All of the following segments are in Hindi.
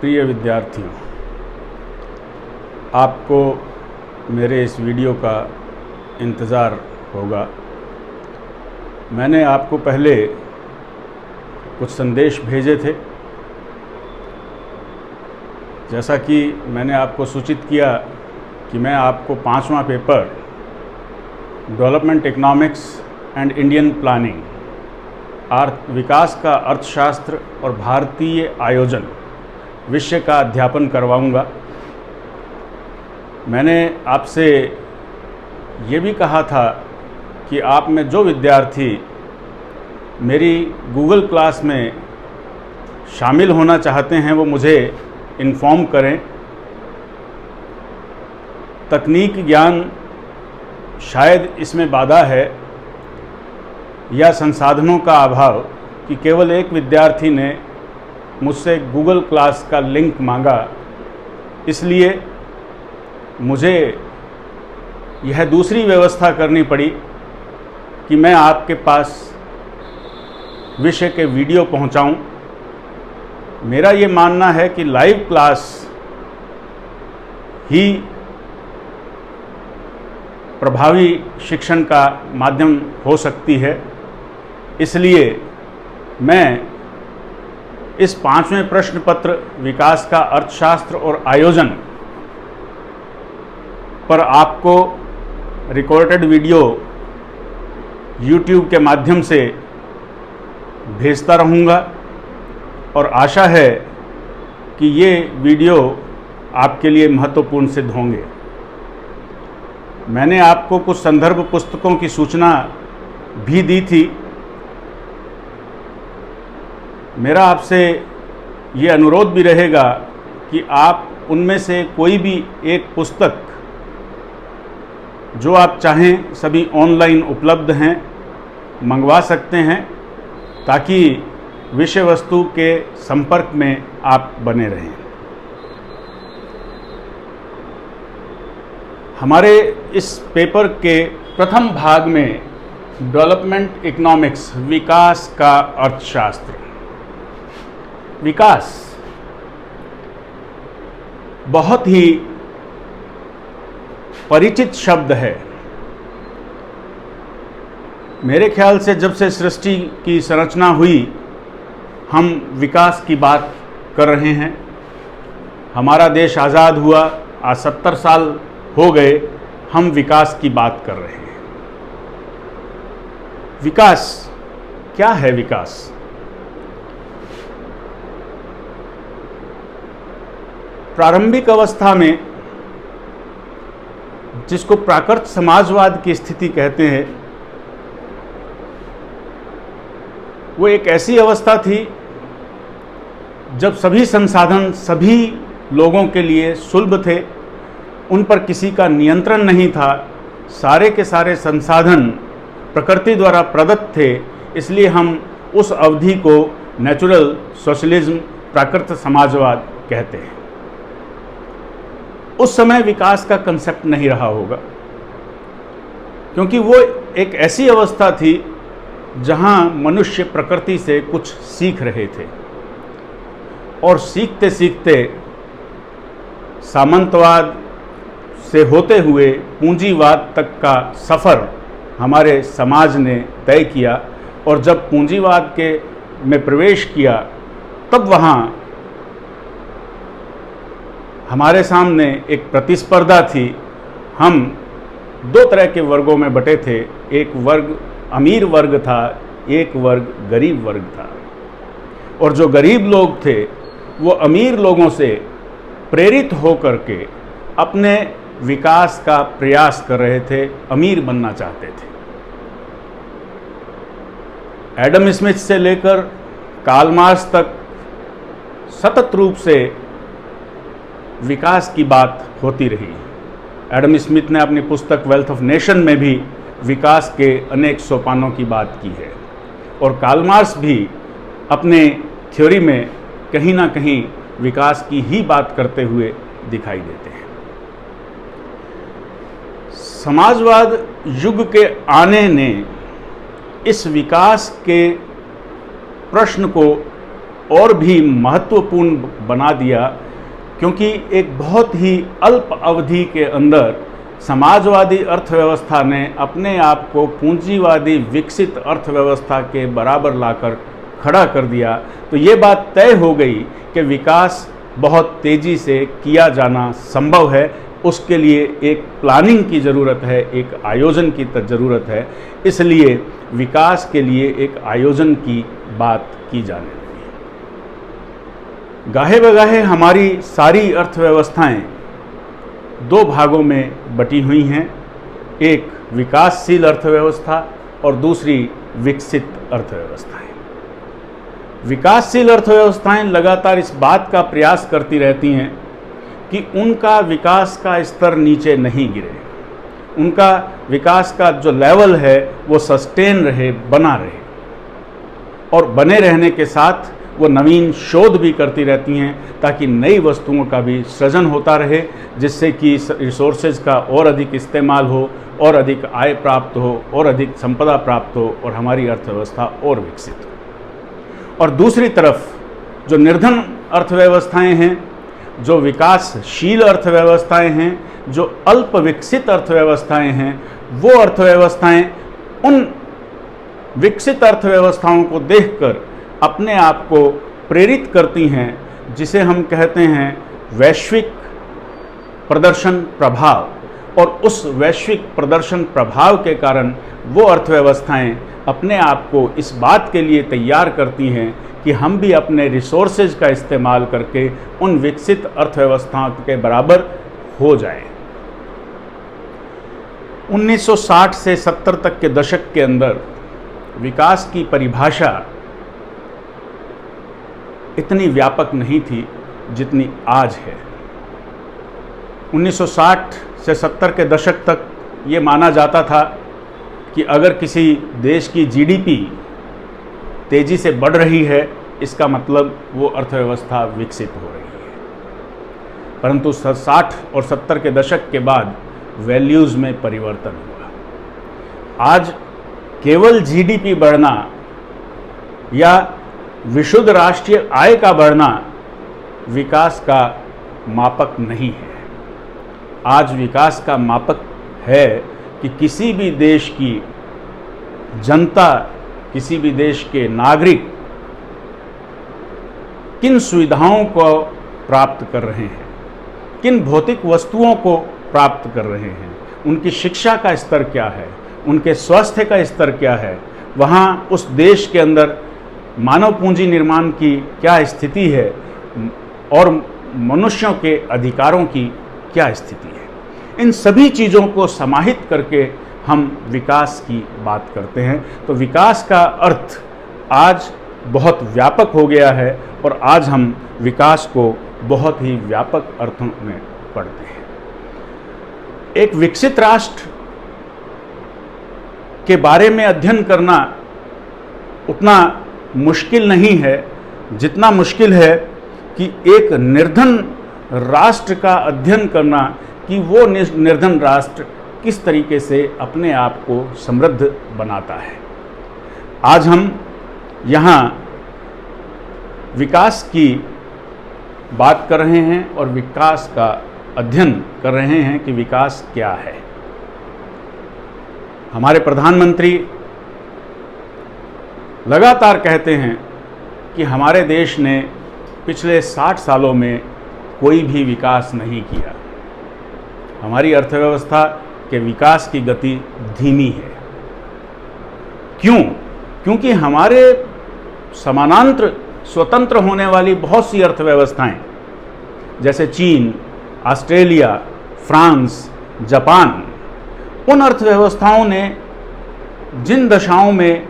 प्रिय विद्यार्थियों, आपको मेरे इस वीडियो का इंतज़ार होगा। मैंने आपको पहले कुछ संदेश भेजे थे। जैसा कि मैंने आपको सूचित किया कि मैं आपको 5वां paper development economics and Indian planning, विकास का अर्थशास्त्र और भारतीय आयोजन विषय का अध्यापन करवाऊंगा। मैंने आपसे ये भी कहा था कि आप में जो विद्यार्थी मेरी गूगल क्लास में शामिल होना चाहते हैं वो मुझे इन्फॉर्म करें। तकनीक ज्ञान शायद इसमें बाधा है या संसाधनों का अभाव कि केवल एक विद्यार्थी ने मुझसे गूगल क्लास का लिंक मांगा, इसलिए मुझे यह दूसरी व्यवस्था करनी पड़ी कि मैं आपके पास विषय के वीडियो पहुंचाऊं। मेरा ये मानना है कि लाइव क्लास ही प्रभावी शिक्षण का माध्यम हो सकती है। इसलिए मैं इस 5वें प्रश्न पत्र विकास का अर्थशास्त्र और आयोजन पर आपको रिकॉर्डेड वीडियो YouTube के माध्यम से भेजता रहूँगा और आशा है कि ये वीडियो आपके लिए महत्वपूर्ण सिद्ध होंगे। मैंने आपको कुछ संदर्भ पुस्तकों की सूचना भी दी थी। मेरा आपसे ये अनुरोध भी रहेगा कि आप उनमें से कोई भी एक पुस्तक जो आप चाहें, सभी ऑनलाइन उपलब्ध हैं, मंगवा सकते हैं ताकि विषय वस्तु के संपर्क में आप बने रहें। हमारे इस पेपर के प्रथम भाग में डेवलपमेंट इकोनॉमिक्स, विकास का अर्थशास्त्र। विकास बहुत ही परिचित शब्द है। मेरे ख्याल से जब से सृष्टि की संरचना हुई हम विकास की बात कर रहे हैं। हमारा देश आज़ाद हुआ, आज 70 साल हो गए, हम विकास की बात कर रहे हैं। विकास क्या है? विकास प्रारंभिक अवस्था में जिसको प्राकृत समाजवाद की स्थिति कहते हैं, वो एक ऐसी अवस्था थी जब सभी संसाधन सभी लोगों के लिए सुलभ थे, उन पर किसी का नियंत्रण नहीं था, सारे के सारे संसाधन प्रकृति द्वारा प्रदत्त थे। इसलिए हम उस अवधि को नेचुरल सोशलिज्म, प्राकृत समाजवाद कहते हैं। उस समय विकास का कंसेप्ट नहीं रहा होगा, क्योंकि वो एक ऐसी अवस्था थी जहां मनुष्य प्रकृति से कुछ सीख रहे थे और सीखते सीखते सामंतवाद से होते हुए पूंजीवाद तक का सफ़र हमारे समाज ने तय किया। और जब पूंजीवाद में प्रवेश किया तब वहाँ हमारे सामने एक प्रतिस्पर्धा थी। हम दो तरह के वर्गों में बटे थे। एक वर्ग अमीर वर्ग था, एक वर्ग गरीब वर्ग था। और जो गरीब लोग थे वो अमीर लोगों से प्रेरित होकर के अपने विकास का प्रयास कर रहे थे, अमीर बनना चाहते थे। एडम स्मिथ से लेकर कार्ल मार्क्स तक सतत रूप से विकास की बात होती रही। एडम स्मिथ ने अपनी पुस्तक वेल्थ ऑफ नेशन में भी विकास के अनेक सोपानों की बात की है और कार्ल मार्क्स भी अपने थ्योरी में कहीं ना कहीं विकास की ही बात करते हुए दिखाई देते हैं। समाजवाद युग के आने ने इस विकास के प्रश्न को और भी महत्वपूर्ण बना दिया, क्योंकि एक बहुत ही अल्प अवधि के अंदर समाजवादी अर्थव्यवस्था ने अपने आप को पूंजीवादी विकसित अर्थव्यवस्था के बराबर लाकर खड़ा कर दिया। तो ये बात तय हो गई कि विकास बहुत तेज़ी से किया जाना संभव है। उसके लिए एक प्लानिंग की ज़रूरत है, एक आयोजन की ज़रूरत है। इसलिए विकास के लिए एक आयोजन की बात की जाने लगी। गाहे बगाहे हमारी सारी अर्थव्यवस्थाएं दो भागों में बटी हुई हैं, एक विकासशील अर्थव्यवस्था और दूसरी विकसित अर्थव्यवस्थाएं। विकासशील अर्थव्यवस्थाएं लगातार इस बात का प्रयास करती रहती हैं कि उनका विकास का स्तर नीचे नहीं गिरे, उनका विकास का जो लेवल है वो सस्टेन रहे, बना रहे, और बने रहने के साथ वो नवीन शोध भी करती रहती हैं ताकि नई वस्तुओं का भी सृजन होता रहे, जिससे कि रिसोर्सेज का और अधिक इस्तेमाल हो, और अधिक आय प्राप्त हो, और अधिक संपदा प्राप्त हो, और हमारी अर्थव्यवस्था और विकसित हो। और दूसरी तरफ जो निर्धन अर्थव्यवस्थाएं हैं, जो विकासशील अर्थव्यवस्थाएं हैं, जो अल्प विकसित अर्थव्यवस्थाएं हैं, वो अर्थव्यवस्थाएं उन विकसित अर्थव्यवस्थाओं को देखकर अपने आप को प्रेरित करती हैं, जिसे हम कहते हैं वैश्विक प्रदर्शन प्रभाव। और उस वैश्विक प्रदर्शन प्रभाव के कारण वो अर्थव्यवस्थाएं अपने आप को इस बात के लिए तैयार करती हैं कि हम भी अपने रिसोर्सेज का इस्तेमाल करके उन विकसित अर्थव्यवस्थाओं के बराबर हो जाएं। 1960 से 70 तक के दशक के अंदर विकास की परिभाषा इतनी व्यापक नहीं थी जितनी आज है। 1960 से 70 के दशक तक ये माना जाता था कि अगर किसी देश की जीडीपी तेज़ी से बढ़ रही है, इसका मतलब वो अर्थव्यवस्था विकसित हो रही है। परंतु 60 और 70 के दशक के बाद वैल्यूज़ में परिवर्तन हुआ। आज केवल जीडीपी बढ़ना या विशुद्ध राष्ट्रीय आय का बढ़ना विकास का मापक नहीं है। आज विकास का मापक है कि किसी भी देश की जनता, किसी भी देश के नागरिक किन सुविधाओं को प्राप्त कर रहे हैं, किन भौतिक वस्तुओं को प्राप्त कर रहे हैं, उनकी शिक्षा का स्तर क्या है, उनके स्वास्थ्य का स्तर क्या है, वहाँ उस देश के अंदर मानव पूंजी निर्माण की क्या स्थिति है, और मनुष्यों के अधिकारों की क्या स्थिति है। इन सभी चीज़ों को समाहित करके हम विकास की बात करते हैं। तो विकास का अर्थ आज बहुत व्यापक हो गया है, और आज हम विकास को बहुत ही व्यापक अर्थों में पढ़ते हैं। एक विकसित राष्ट्र के बारे में अध्ययन करना उतना मुश्किल नहीं है जितना मुश्किल है कि एक निर्धन राष्ट्र का अध्ययन करना कि वो निर्धन राष्ट्र किस तरीके से अपने आप को समृद्ध बनाता है। आज हम यहाँ विकास की बात कर रहे हैं और विकास का अध्ययन कर रहे हैं कि विकास क्या है। हमारे प्रधानमंत्री लगातार कहते हैं कि हमारे देश ने पिछले 60 सालों में कोई भी विकास नहीं किया। हमारी अर्थव्यवस्था के विकास की गति धीमी है। क्यों? क्योंकि हमारे समानांतर स्वतंत्र होने वाली बहुत सी अर्थव्यवस्थाएं, जैसे चीन, ऑस्ट्रेलिया, फ्रांस, जापान, उन अर्थव्यवस्थाओं ने जिन दशाओं में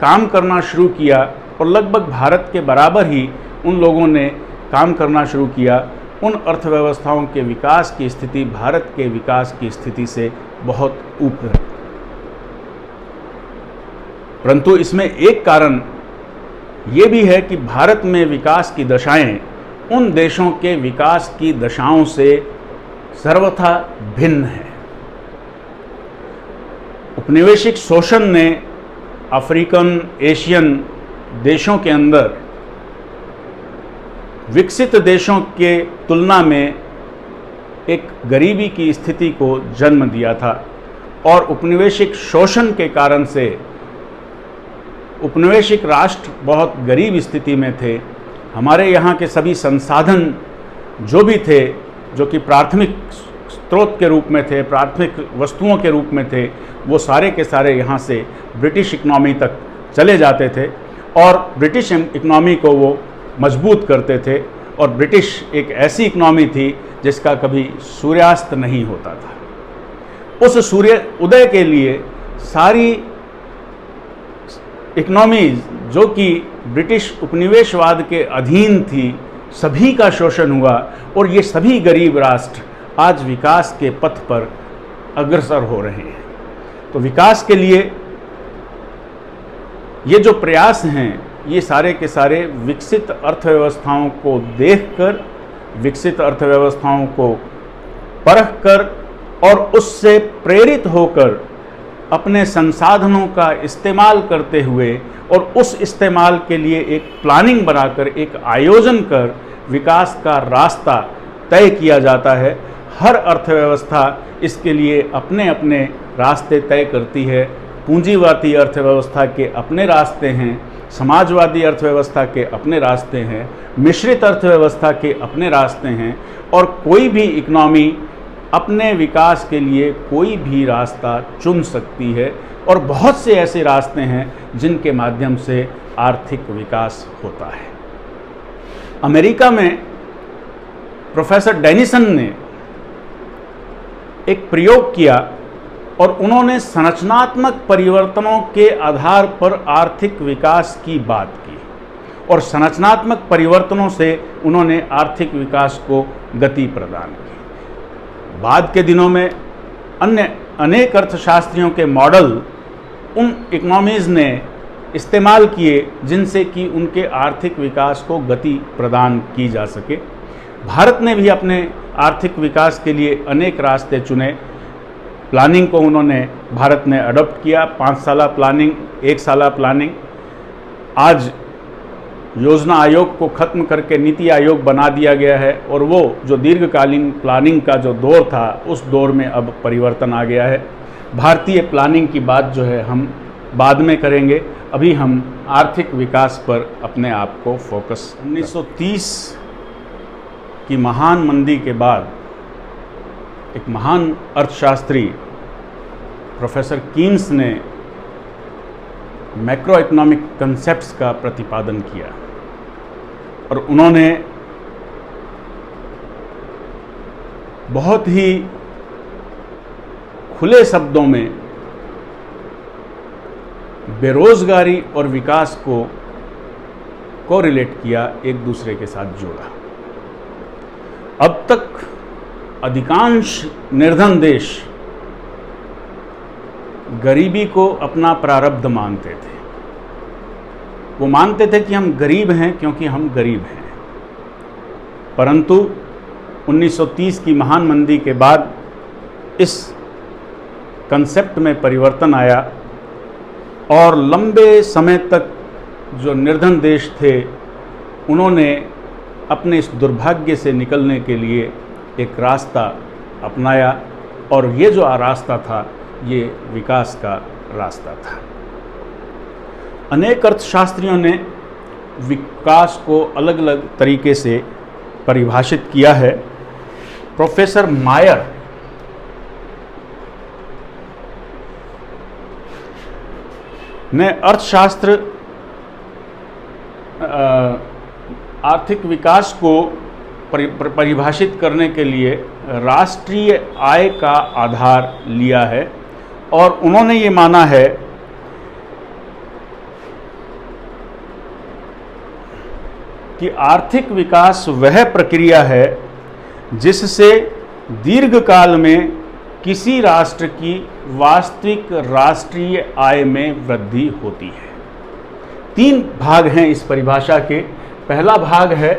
काम करना शुरू किया और लगभग भारत के बराबर ही उन लोगों ने काम करना शुरू किया, उन अर्थव्यवस्थाओं के विकास की स्थिति भारत के विकास की स्थिति से बहुत ऊपर है। परंतु इसमें एक कारण ये भी है कि भारत में विकास की दशाएं उन देशों के विकास की दशाओं से सर्वथा भिन्न है। उपनिवेशिक शोषण ने अफ्रीकन, एशियन देशों के अंदर विकसित देशों के तुलना में एक गरीबी की स्थिति को जन्म दिया था और उपनिवेशिक शोषण के कारण से उपनिवेशिक राष्ट्र बहुत गरीब स्थिति में थे। हमारे यहाँ के सभी संसाधन जो भी थे, जो कि प्राथमिक स्रोत के रूप में थे, प्राथमिक वस्तुओं के रूप में थे, वो सारे के सारे यहाँ से ब्रिटिश इकनॉमी तक चले जाते थे और ब्रिटिश इकनॉमी को वो मजबूत करते थे। और ब्रिटिश एक ऐसी इकनॉमी थी जिसका कभी सूर्यास्त नहीं होता था। उस सूर्य उदय के लिए सारी इकनॉमीज जो कि ब्रिटिश उपनिवेशवाद के अधीन थी, सभी का शोषण हुआ और ये सभी गरीब राष्ट्र आज विकास के पथ पर अग्रसर हो रहे हैं। तो विकास के लिए ये जो प्रयास हैं, ये सारे के सारे विकसित अर्थव्यवस्थाओं को देखकर, विकसित अर्थव्यवस्थाओं को परखकर और उससे प्रेरित होकर अपने संसाधनों का इस्तेमाल करते हुए और उस इस्तेमाल के लिए एक प्लानिंग बनाकर, एक आयोजन कर विकास का रास्ता तय किया जाता है। हर अर्थव्यवस्था इसके लिए अपने अपने रास्ते तय करती है। पूंजीवादी अर्थव्यवस्था के अपने रास्ते हैं, समाजवादी अर्थव्यवस्था के अपने रास्ते हैं, मिश्रित अर्थव्यवस्था के अपने रास्ते हैं और कोई भी इकनॉमी अपने विकास के लिए कोई भी रास्ता चुन सकती है। और बहुत से ऐसे रास्ते हैं जिनके माध्यम से आर्थिक विकास होता है। अमेरिका में प्रोफेसर डेनिसन ने एक प्रयोग किया और उन्होंने संरचनात्मक परिवर्तनों के आधार पर आर्थिक विकास की बात की और संरचनात्मक परिवर्तनों से उन्होंने आर्थिक विकास को गति प्रदान की। बाद के दिनों में अन्य अनेक अर्थशास्त्रियों के मॉडल उन इकोनॉमीज़ ने इस्तेमाल किए जिनसे कि उनके आर्थिक विकास को गति प्रदान की जा सके। भारत ने भी अपने आर्थिक विकास के लिए अनेक रास्ते चुने। प्लानिंग को उन्होंने भारत ने अडॉप्ट किया, 5 साला प्लानिंग, 1 साला प्लानिंग। आज योजना आयोग को ख़त्म करके नीति आयोग बना दिया गया है और वो जो दीर्घकालीन प्लानिंग का जो दौर था, उस दौर में अब परिवर्तन आ गया है। भारतीय प्लानिंग की बात जो है हम बाद में करेंगे, अभी हम आर्थिक विकास पर अपने आप को फोकस। 1930 की महान मंदी के बाद एक महान अर्थशास्त्री प्रोफेसर कीन्स ने मैक्रो इकोनॉमिक कंसेप्ट्स का प्रतिपादन किया और उन्होंने बहुत ही खुले शब्दों में बेरोजगारी और विकास को कोरिलेट किया, एक दूसरे के साथ जोड़ा। अब तक अधिकांश निर्धन देश गरीबी को अपना प्रारब्ध मानते थे। वो मानते थे कि हम गरीब हैं क्योंकि हम गरीब हैं। परंतु 1930 की महान मंदी के बाद इस कंसेप्ट में परिवर्तन आया और लंबे समय तक जो निर्धन देश थे उन्होंने अपने इस दुर्भाग्य से निकलने के लिए एक रास्ता अपनाया और ये जो रास्ता था ये विकास का रास्ता था। अनेक अर्थशास्त्रियों ने विकास को अलग अलग तरीके से परिभाषित किया है। प्रोफेसर मायर ने अर्थशास्त्र आर्थिक विकास को परिभाषित करने के लिए राष्ट्रीय आय का आधार लिया है और उन्होंने ये माना है कि आर्थिक विकास वह प्रक्रिया है जिससे दीर्घकाल में किसी राष्ट्र की वास्तविक राष्ट्रीय आय में वृद्धि होती है। 3 भाग हैं इस परिभाषा के। पहला भाग है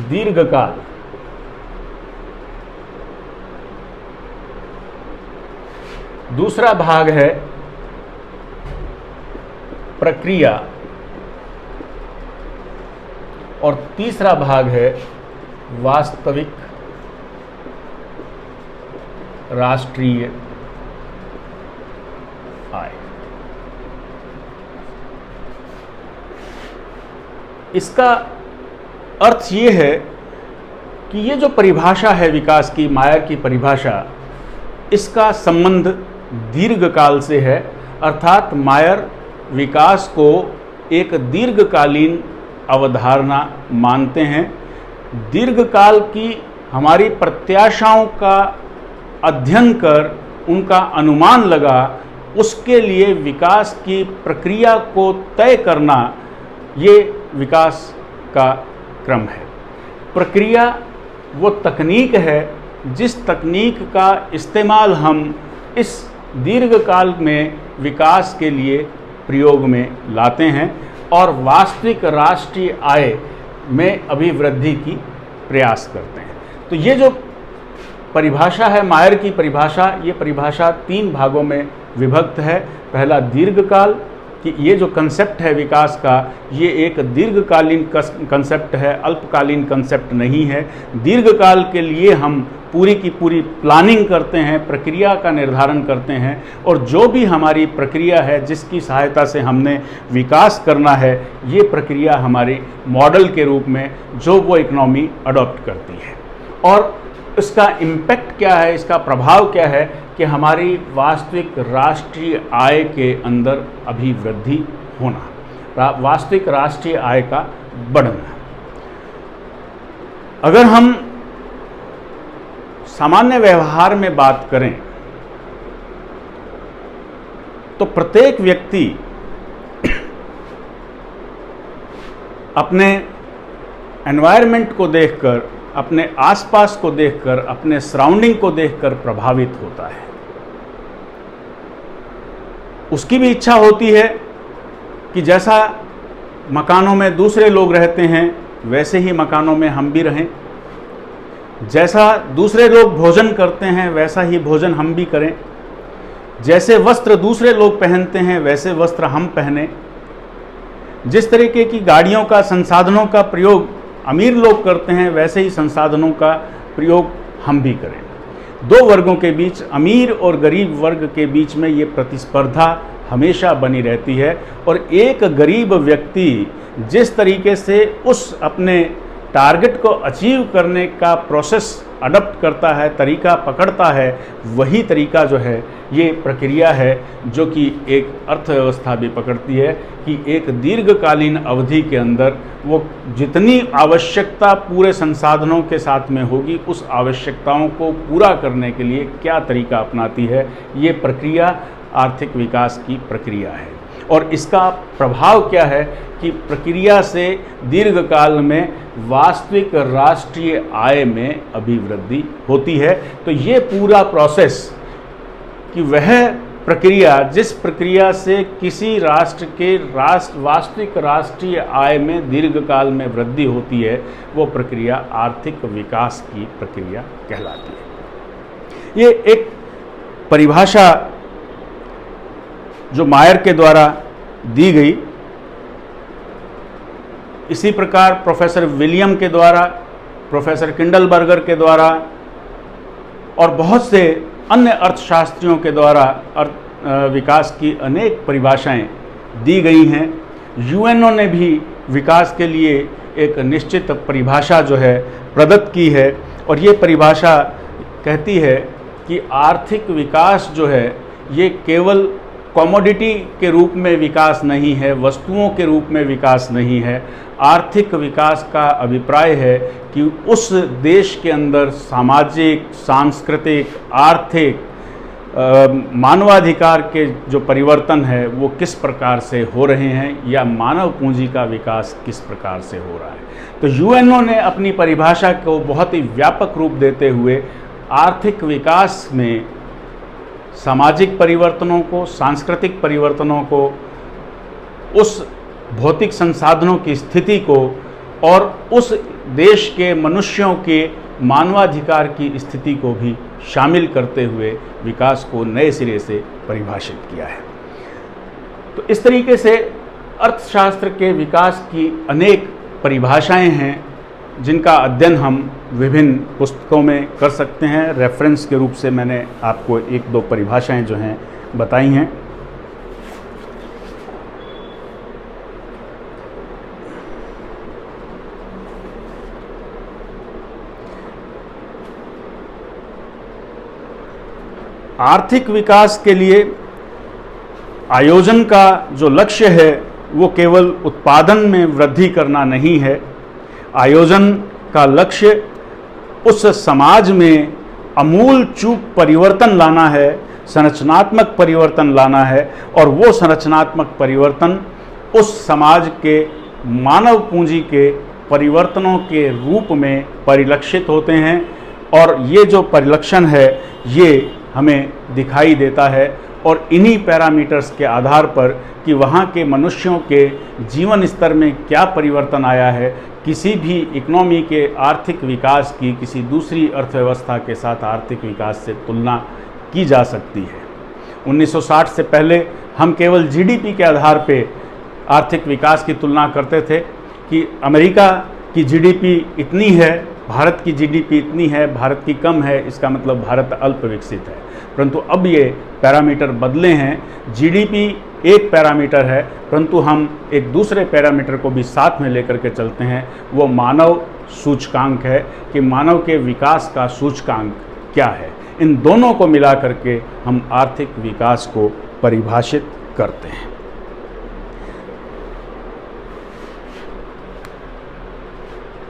दीर्घकाल, दूसरा भाग है प्रक्रिया और तीसरा भाग है वास्तविक राष्ट्रीय आय। इसका अर्थ ये है कि ये जो परिभाषा है विकास की, मायर की परिभाषा, इसका संबंध दीर्घकाल से है। अर्थात मायर विकास को एक दीर्घकालीन अवधारणा मानते हैं। दीर्घकाल की हमारी प्रत्याशाओं का अध्ययन कर उनका अनुमान लगा, उसके लिए विकास की प्रक्रिया को तय करना, ये विकास का क्रम है। प्रक्रिया वो तकनीक है जिस तकनीक का इस्तेमाल हम इस दीर्घकाल में विकास के लिए प्रयोग में लाते हैं और वास्तविक राष्ट्रीय आय में अभिवृद्धि की प्रयास करते हैं। तो ये जो परिभाषा है, मायर की परिभाषा, ये परिभाषा 3 भागों में विभक्त है। पहला दीर्घकाल, कि ये जो कंसेप्ट है विकास का, ये एक दीर्घकालीन कंसेप्ट है, अल्पकालीन कंसेप्ट नहीं है। दीर्घकाल के लिए हम पूरी की पूरी प्लानिंग करते हैं, प्रक्रिया का निर्धारण करते हैं, और जो भी हमारी प्रक्रिया है जिसकी सहायता से हमने विकास करना है, ये प्रक्रिया हमारी मॉडल के रूप में जो वो इकोनॉमी अडॉप्ट करती है। और इसका इम्पैक्ट क्या है, इसका प्रभाव क्या है कि हमारी वास्तविक राष्ट्रीय आय के अंदर अभिवृद्धि होना, वास्तविक राष्ट्रीय आय का बढ़ना। अगर हम सामान्य व्यवहार में बात करें तो प्रत्येक व्यक्ति अपने एनवायरनमेंट को देखकर, अपने आसपास को देखकर, अपने सराउंडिंग को देखकर प्रभावित होता है। उसकी भी इच्छा होती है कि जैसा मकानों में दूसरे लोग रहते हैं वैसे ही मकानों में हम भी रहें, जैसा दूसरे लोग भोजन करते हैं वैसा ही भोजन हम भी करें, जैसे वस्त्र दूसरे लोग पहनते हैं वैसे वस्त्र हम पहने, जिस तरीके की गाड़ियों का, संसाधनों का प्रयोग अमीर लोग करते हैं वैसे ही संसाधनों का प्रयोग हम भी करें। 2 वर्गों के बीच, अमीर और गरीब वर्ग के बीच में ये प्रतिस्पर्धा हमेशा बनी रहती है, और एक गरीब व्यक्ति जिस तरीके से उस अपने टारगेट को अचीव करने का प्रोसेस अडॉप्ट करता है, तरीका पकड़ता है, वही तरीका जो है ये प्रक्रिया है जो कि एक अर्थव्यवस्था भी पकड़ती है कि एक दीर्घकालीन अवधि के अंदर वो जितनी आवश्यकता पूरे संसाधनों के साथ में होगी, उस आवश्यकताओं को पूरा करने के लिए क्या तरीका अपनाती है, ये प्रक्रिया आर्थिक विकास की प्रक्रिया है। और इसका प्रभाव क्या है कि प्रक्रिया से दीर्घकाल में वास्तविक राष्ट्रीय आय में अभिवृद्धि होती है। तो ये पूरा प्रोसेस कि वह प्रक्रिया, जिस प्रक्रिया से किसी राष्ट्र के वास्तविक राष्ट्रीय आय में दीर्घकाल में वृद्धि होती है, वो प्रक्रिया आर्थिक विकास की प्रक्रिया कहलाती है। ये एक परिभाषा जो मायर के द्वारा दी गई, इसी प्रकार प्रोफेसर विलियम के द्वारा, प्रोफेसर किंडलबर्गर के द्वारा और बहुत से अन्य अर्थशास्त्रियों के द्वारा विकास की अनेक परिभाषाएं दी गई हैं। यूएनओ ने भी विकास के लिए एक निश्चित परिभाषा जो है प्रदत्त की है, और ये परिभाषा कहती है कि आर्थिक विकास जो है ये केवल कमोडिटी के रूप में विकास नहीं है, वस्तुओं के रूप में विकास नहीं है। आर्थिक विकास का अभिप्राय है कि उस देश के अंदर सामाजिक, सांस्कृतिक, आर्थिक, मानवाधिकार के जो परिवर्तन है वो किस प्रकार से हो रहे हैं, या मानव पूंजी का विकास किस प्रकार से हो रहा है। तो यूएनओ ने अपनी परिभाषा को बहुत ही व्यापक रूप देते हुए आर्थिक विकास में सामाजिक परिवर्तनों को, सांस्कृतिक परिवर्तनों को, उस भौतिक संसाधनों की स्थिति को और उस देश के मनुष्यों के मानवाधिकार की स्थिति को भी शामिल करते हुए विकास को नए सिरे से परिभाषित किया है। तो इस तरीके से अर्थशास्त्र के विकास की अनेक परिभाषाएं हैं जिनका अध्ययन हम विभिन्न पुस्तकों में कर सकते हैं। रेफरेंस के रूप से मैंने आपको एक दो परिभाषाएं जो हैं बताई हैं। आर्थिक विकास के लिए आयोजन का जो लक्ष्य है वो केवल उत्पादन में वृद्धि करना नहीं है। आयोजन का लक्ष्य उस समाज में आमूल चूक परिवर्तन लाना है, संरचनात्मक परिवर्तन लाना है, और वो संरचनात्मक परिवर्तन उस समाज के मानव पूंजी के परिवर्तनों के रूप में परिलक्षित होते हैं। और ये जो परिलक्षण है ये हमें दिखाई देता है, और इन्हीं पैरामीटर्स के आधार पर कि वहाँ के मनुष्यों के जीवन स्तर में क्या परिवर्तन आया है, किसी भी इकोनॉमी के आर्थिक विकास की किसी दूसरी अर्थव्यवस्था के साथ आर्थिक विकास से तुलना की जा सकती है। 1960 से पहले हम केवल जीडीपी के आधार पे आर्थिक विकास की तुलना करते थे कि अमेरिका की जीडीपी इतनी है, भारत की जीडीपी इतनी है, भारत की कम है, इसका मतलब भारत अल्प विकसित है। परंतु अब ये पैरामीटर बदले हैं। जीडीपी एक पैरामीटर है, परंतु हम एक दूसरे पैरामीटर को भी साथ में लेकर के चलते हैं। वो मानव सूचकांक है कि मानव के विकास का सूचकांक क्या है। इन दोनों को मिला करके हम आर्थिक विकास को परिभाषित करते हैं।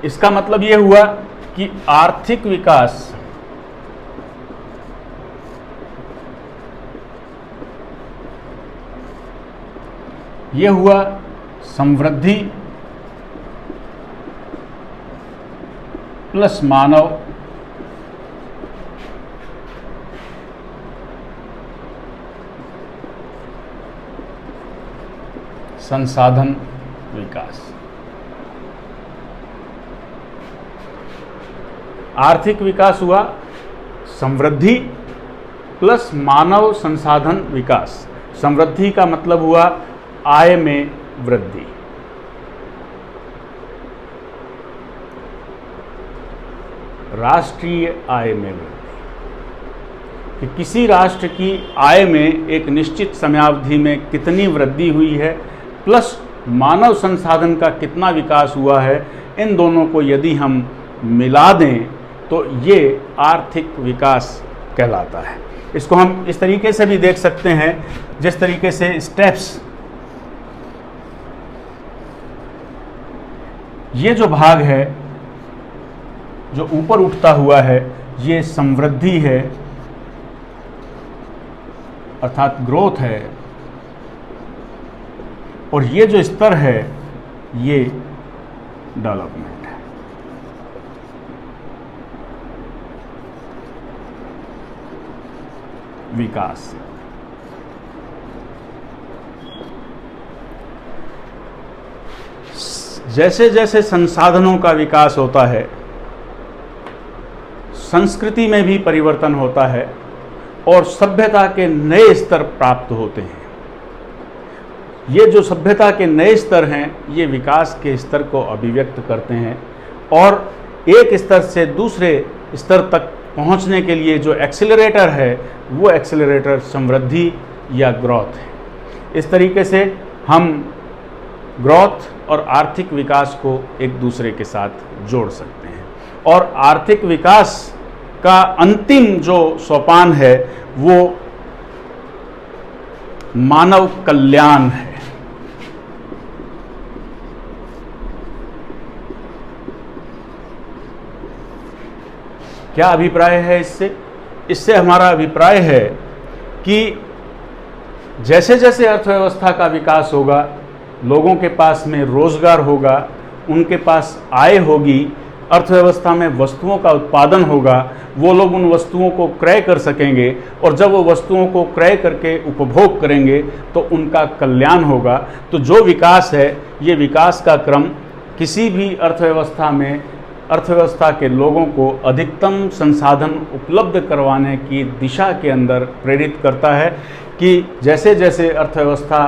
इसका मतलब ये हुआ कि आर्थिक विकास ये हुआ समृद्धि प्लस मानव संसाधन विकास। आर्थिक विकास हुआ समृद्धि प्लस मानव संसाधन विकास। समृद्धि का मतलब हुआ आय में वृद्धि। राष्ट्रीय आय में वृद्धि कि किसी राष्ट्र की आय में एक निश्चित समयावधि में कितनी वृद्धि हुई है, प्लस मानव संसाधन का कितना विकास हुआ है। इन दोनों को यदि हम मिला दें तो ये आर्थिक विकास कहलाता है। इसको हम इस तरीके से भी देख सकते हैं जिस तरीके से स्टेप्स, ये जो भाग है जो ऊपर उठता हुआ है ये समृद्धि है, अर्थात ग्रोथ है, और ये जो स्तर है ये डेवलपमेंट है। विकास। जैसे जैसे संसाधनों का विकास होता है, संस्कृति में भी परिवर्तन होता है और सभ्यता के नए स्तर प्राप्त होते हैं। ये जो सभ्यता के नए स्तर हैं ये विकास के स्तर को अभिव्यक्त करते हैं, और एक स्तर से दूसरे स्तर तक पहुंचने के लिए जो एक्सेलरेटर है वो एक्सेलरेटर समृद्धि या ग्रोथ है। इस तरीके से हम ग्रोथ और आर्थिक विकास को एक दूसरे के साथ जोड़ सकते हैं। और आर्थिक विकास का अंतिम जो सोपान है वो मानव कल्याण है। क्या अभिप्राय है इससे हमारा अभिप्राय है कि जैसे जैसे अर्थव्यवस्था का विकास होगा, लोगों के पास में रोजगार होगा, उनके पास आय होगी, अर्थव्यवस्था में वस्तुओं का उत्पादन होगा, वो लोग उन वस्तुओं को क्रय कर सकेंगे, और जब वो वस्तुओं को क्रय करके उपभोग करेंगे तो उनका कल्याण होगा। तो जो विकास है ये विकास का क्रम किसी भी अर्थव्यवस्था में अर्थव्यवस्था के लोगों को अधिकतम संसाधन उपलब्ध करवाने की दिशा के अंदर प्रेरित करता है कि जैसे जैसे अर्थव्यवस्था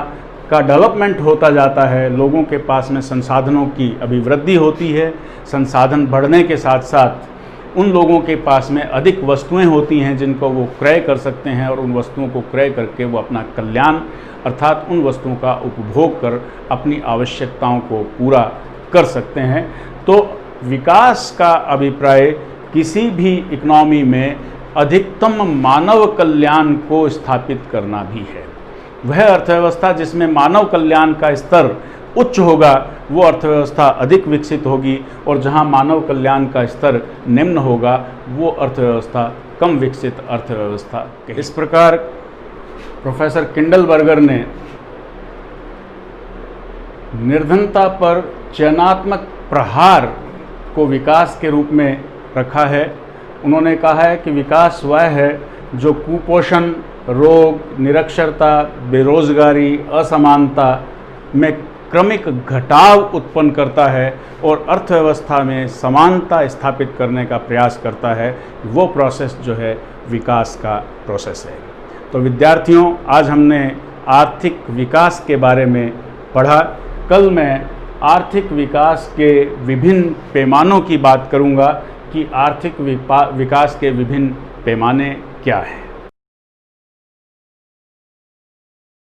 का डेवलपमेंट होता जाता है, लोगों के पास में संसाधनों की अभिवृद्धि होती है, संसाधन बढ़ने के साथ साथ उन लोगों के पास में अधिक वस्तुएं होती हैं जिनको वो क्रय कर सकते हैं, और उन वस्तुओं को क्रय करके वो अपना कल्याण अर्थात उन वस्तुओं का उपभोग कर अपनी आवश्यकताओं को पूरा कर सकते हैं। तो विकास का अभिप्राय किसी भी इकोनॉमी में अधिकतम मानव कल्याण को स्थापित करना भी है। वह अर्थव्यवस्था जिसमें मानव कल्याण का स्तर उच्च होगा वो अर्थव्यवस्था अधिक विकसित होगी, और जहां मानव कल्याण का स्तर निम्न होगा वो अर्थव्यवस्था कम विकसित अर्थव्यवस्था। इस प्रकार प्रोफेसर किंडलबर्गर ने निर्धनता पर चयनात्मक प्रहार को विकास के रूप में रखा है। उन्होंने कहा है कि विकास वह है जो कुपोषण, रोग, निरक्षरता, बेरोजगारी, असमानता में क्रमिक घटाव उत्पन्न करता है और अर्थव्यवस्था में समानता स्थापित करने का प्रयास करता है। वो प्रोसेस जो है विकास का प्रोसेस है। तो विद्यार्थियों, आज हमने आर्थिक विकास के बारे में पढ़ा। कल मैं आर्थिक विकास के विभिन्न पैमानों की बात करूंगा कि आर्थिक विकास के विभिन्न पैमाने क्या हैं।